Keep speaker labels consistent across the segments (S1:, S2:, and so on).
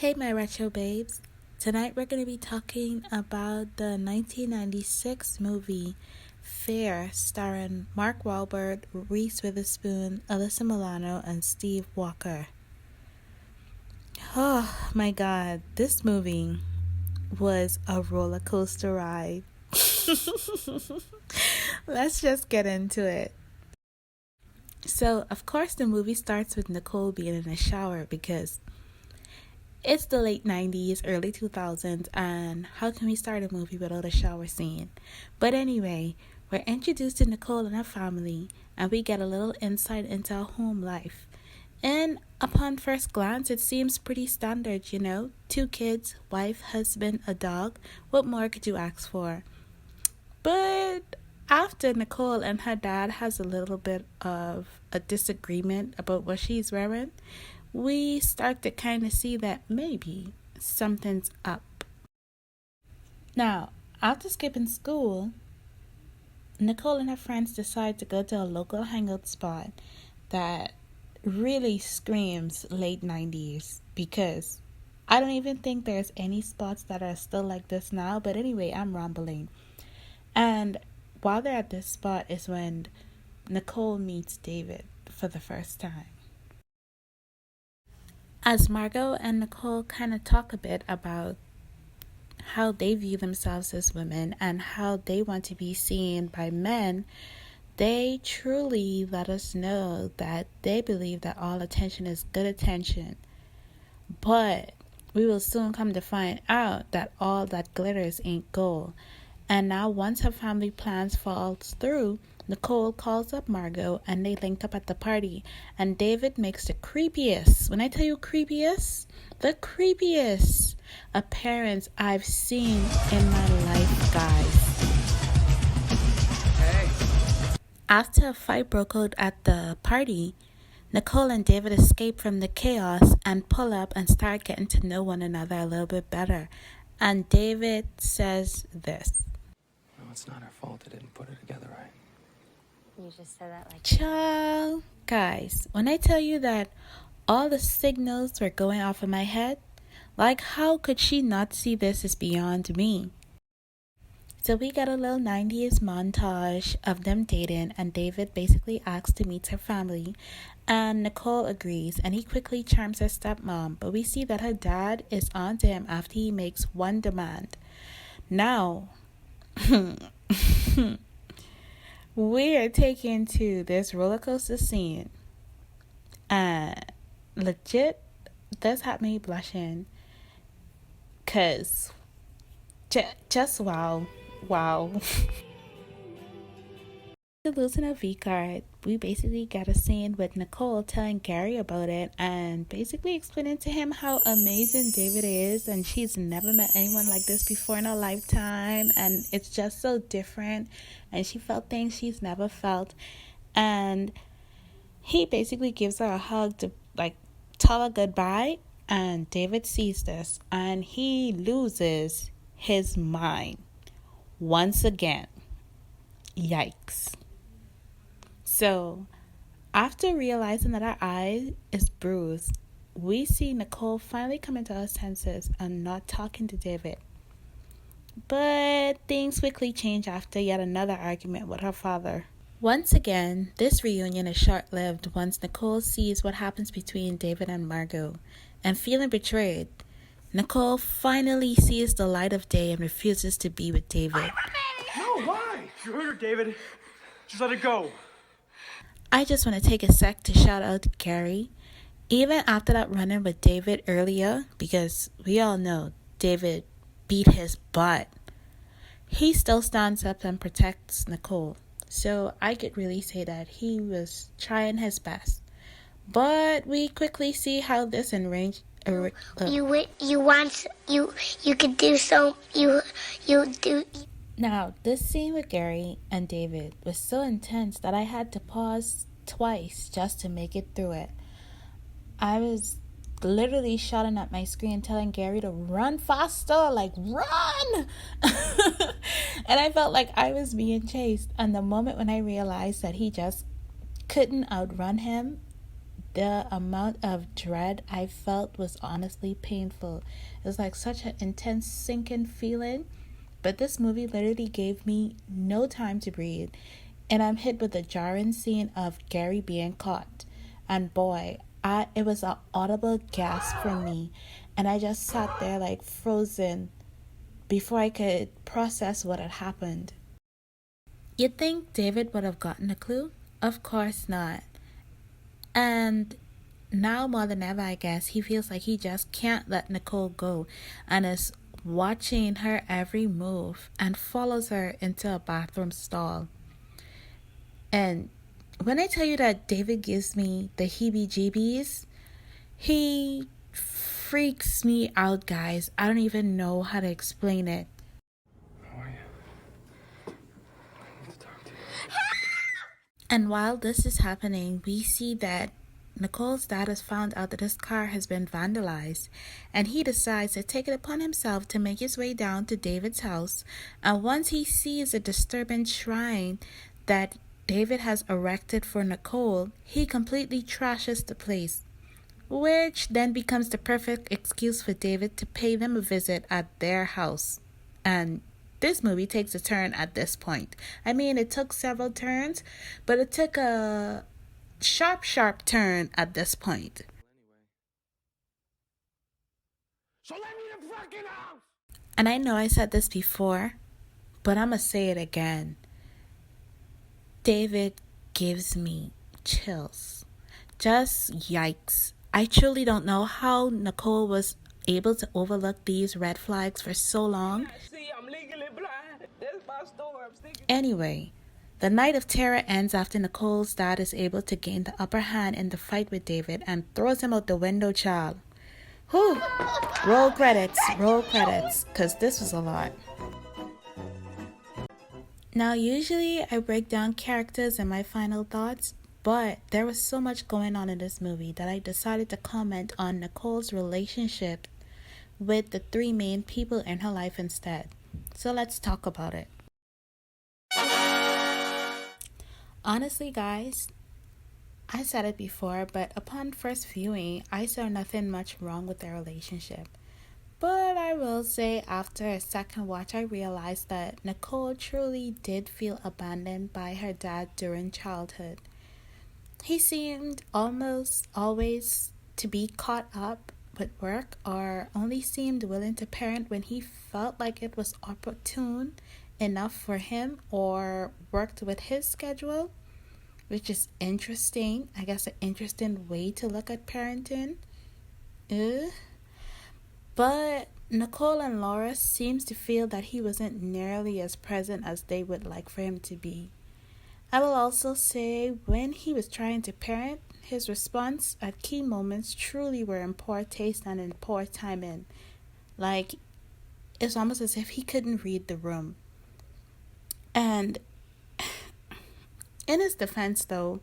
S1: Hey, my retro babes. Tonight we're going to be talking about the 1996 movie Fair, starring Mark Wahlberg, Reese Witherspoon, Alyssa Milano, and Steve Walker. Oh my god, this movie was a roller coaster ride. Let's just get into it. So, of course, the movie starts with Nicole being in a shower because it's the late 90s, early 2000s, and how can we start a movie without a shower scene? But anyway, we're introduced to Nicole and her family, and we get a little insight into her home life. And upon first glance, it seems pretty standard, 2 kids, wife, husband, a dog. What more could you ask for? But after Nicole and her dad has a little bit of a disagreement about what she's wearing, we start to kind of see that maybe something's up. Now, after skipping school, Nicole and her friends decide to go to a local hangout spot that really screams late 90s, because I don't even think there's any spots that are still like this now. But anyway, I'm rambling. And while they're at this spot is when Nicole meets David for the first time. As Margot and Nicole kind of talk a bit about how they view themselves as women and how they want to be seen by men, they truly let us know that they believe that all attention is good attention. But we will soon come to find out that all that glitters ain't gold. And now once her family plans falls through, Nicole calls up Margot and they link up at the party. And David makes the creepiest, when I tell you creepiest, the creepiest appearance I've seen in my life, guys.
S2: Hey.
S1: After a fight broke out at the party, Nicole and David escape from the chaos and pull up and start getting to know one another a little bit better. And David says this.
S2: No, it's not our fault they didn't put it together right.
S3: You just said that like...
S1: Ciao. Guys, when I tell you that all the signals were going off in my head, like how could she not see this is beyond me? So we got a little 90s montage of them dating, and David basically asks to meet her family, and Nicole agrees, and he quickly charms her stepmom, but we see that her dad is on to him after he makes one demand. Now, we are taken to this roller coaster scene, and legit, this had me blushing, cause just wow. Losing a V-card, we basically got a scene with Nicole telling Gary about it and basically explaining to him how amazing David is, and she's never met anyone like this before in her lifetime, and it's just so different, and she felt things she's never felt. And he basically gives her a hug to tell her goodbye, and David sees this and he loses his mind once again. Yikes. So, after realizing that her eye is bruised, we see Nicole finally coming to her senses and not talking to David. But things quickly change after yet another argument with her father. Once again, this reunion is short-lived once Nicole sees what happens between David and Margot. And feeling betrayed, Nicole finally sees the light of day and refuses to be with David.
S4: No, why? You hurt her, David. Just let it go.
S1: I just want to take a sec to shout out to Gary. Even after that run-in with David earlier, because we all know David beat his butt, he still stands up and protects Nicole. So I could really say that he was trying his best. But we quickly see how this enraged...
S5: You could do so. You do.
S1: Now, this scene with Gary and David was so intense that I had to pause twice just to make it through it. I was literally shouting at my screen telling Gary to run faster, run! And I felt like I was being chased. And the moment when I realized that he just couldn't outrun him, the amount of dread I felt was honestly painful. It was like such an intense sinking feeling. But this movie literally gave me no time to breathe. And I'm hit with the jarring scene of Gary being caught. And boy, it was an audible gasp from me. And I just sat there like frozen before I could process what had happened. You'd think David would have gotten a clue? Of course not. And now more than ever, I guess, he feels like he just can't let Nicole go and is watching her every move and follows her into a bathroom stall. And when I tell you that David gives me the heebie-jeebies, he freaks me out, guys. I don't even know how to explain it.
S2: How are you? I need to talk to you.
S1: And while this is happening, we see that Nicole's dad has found out that his car has been vandalized, and he decides to take it upon himself to make his way down to David's house. And once he sees a disturbing shrine that David has erected for Nicole, he completely trashes the place, which then becomes the perfect excuse for David to pay them a visit at their house. And this movie takes a turn at this point. I mean, it took several turns, but it took a sharp turn at this point.
S4: So let me the fucking house!
S1: And I know I said this before, but I'm gonna say it again. David gives me chills. Just yikes. I truly don't know how Nicole was able to overlook these red flags for so long.
S4: See, I'm legally blind. That's my story. I'm sticking.
S1: Anyway, the night of terror ends after Nicole's dad is able to gain the upper hand in the fight with David and throws him out the window, child. Whew. Roll credits, because this was a lot. Now, usually I break down characters and my final thoughts, but there was so much going on in this movie that I decided to comment on Nicole's relationship with the three main people in her life instead. So let's talk about it. Honestly, guys, I said it before, but upon first viewing, I saw nothing much wrong with their relationship. But I will say after a second watch, I realized that Nicole truly did feel abandoned by her dad during childhood. He seemed almost always to be caught up with work or only seemed willing to parent when he felt like it was opportune enough for him or worked with his schedule, which is interesting. I guess an interesting way to look at parenting. But Nicole and Laura seems to feel that he wasn't nearly as present as they would like for him to be. I will also say when he was trying to parent, his response at key moments truly were in poor taste and in poor timing. Like, it's almost as if he couldn't read the room. And in his defense, though,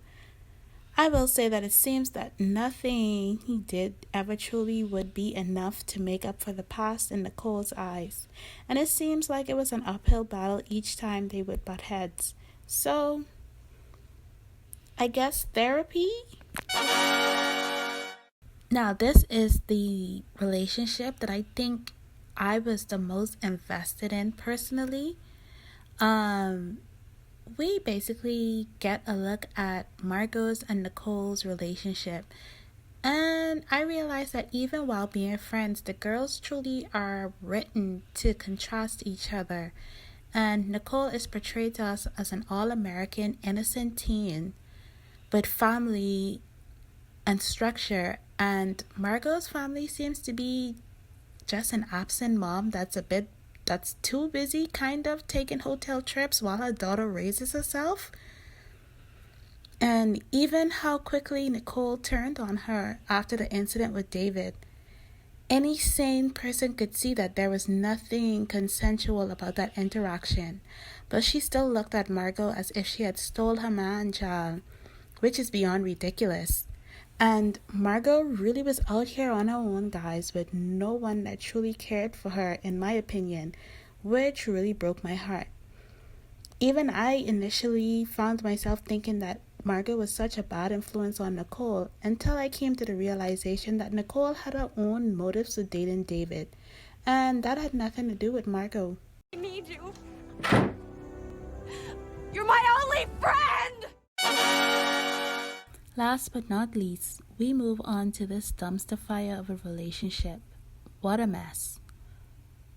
S1: I will say that it seems that nothing he did ever truly would be enough to make up for the past in Nicole's eyes. And it seems like it was an uphill battle each time they would butt heads. So, I guess therapy? Now, this is the relationship that I think I was the most invested in personally. We basically get a look at Margot's and Nicole's relationship. And I realized that even while being friends, the girls truly are written to contrast each other. And Nicole is portrayed to us as an all-American innocent teen with family and structure. And Margot's family seems to be just an absent mom that's too busy kind of taking hotel trips while her daughter raises herself. And even how quickly Nicole turned on her after the incident with David. Any sane person could see that there was nothing consensual about that interaction. But she still looked at Margot as if she had stole her man child, which is beyond ridiculous. And Margot really was out here on her own, guys, with no one that truly cared for her, in my opinion, which really broke my heart. Even I initially found myself thinking that Margot was such a bad influence on Nicole until I came to the realization that Nicole had her own motives with dating David, and that had nothing to do with Margot.
S6: I need you. You're my only friend!
S1: Last but not least, we move on to this dumpster fire of a relationship. What a mess.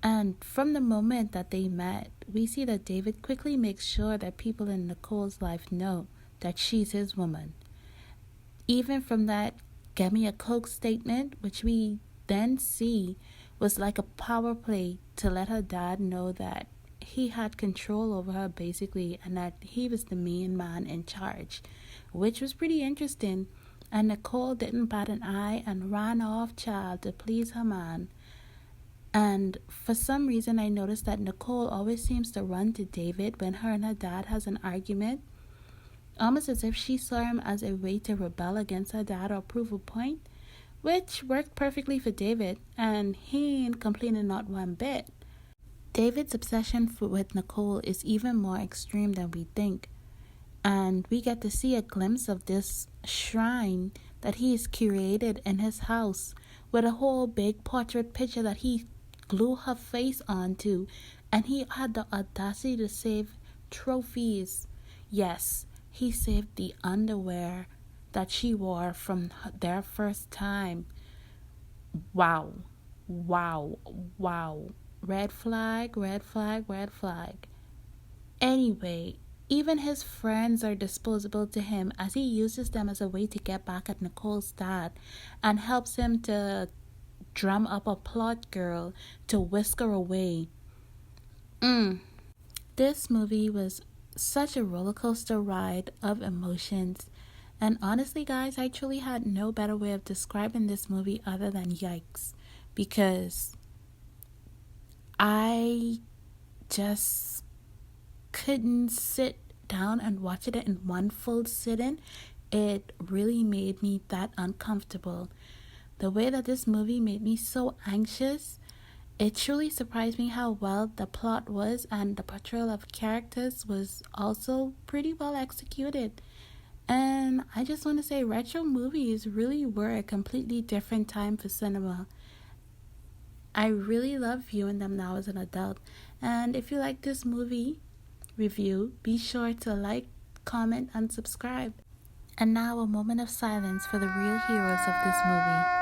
S1: And from the moment that they met, we see that David quickly makes sure that people in Nicole's life know that she's his woman. Even from that "get me a Coke" statement, which we then see was like a power play to let her dad know that he had control over her basically, and that he was the main man in charge, which was pretty interesting. And Nicole didn't bat an eye and ran off, child, to please her man. And for some reason, I noticed that Nicole always seems to run to David when her and her dad has an argument, almost as if she saw him as a way to rebel against her dad or prove a point, which worked perfectly for David, and he ain't complaining not one bit. David's obsession with Nicole is even more extreme than we think, and we get to see a glimpse of this shrine that he has curated in his house with a whole big portrait picture that he glued her face onto, and he had the audacity to save trophies. Yes, he saved the underwear that she wore from their first time. Wow. Red flag, red flag, red flag. Anyway, even his friends are disposable to him, as he uses them as a way to get back at Nicole's dad and helps him to drum up a plot girl to whisk her away. This movie was such a roller coaster ride of emotions, and honestly guys, I truly had no better way of describing this movie other than yikes, because I just couldn't sit down and watch it in one full sitting. It really made me that uncomfortable. The way that this movie made me so anxious, it truly surprised me how well the plot was, and the portrayal of characters was also pretty well executed. And I just want to say, retro movies really were a completely different time for cinema. I really love viewing them now as an adult. And if you like this movie review, be sure to like, comment, and subscribe. And now a moment of silence for the real heroes of this movie.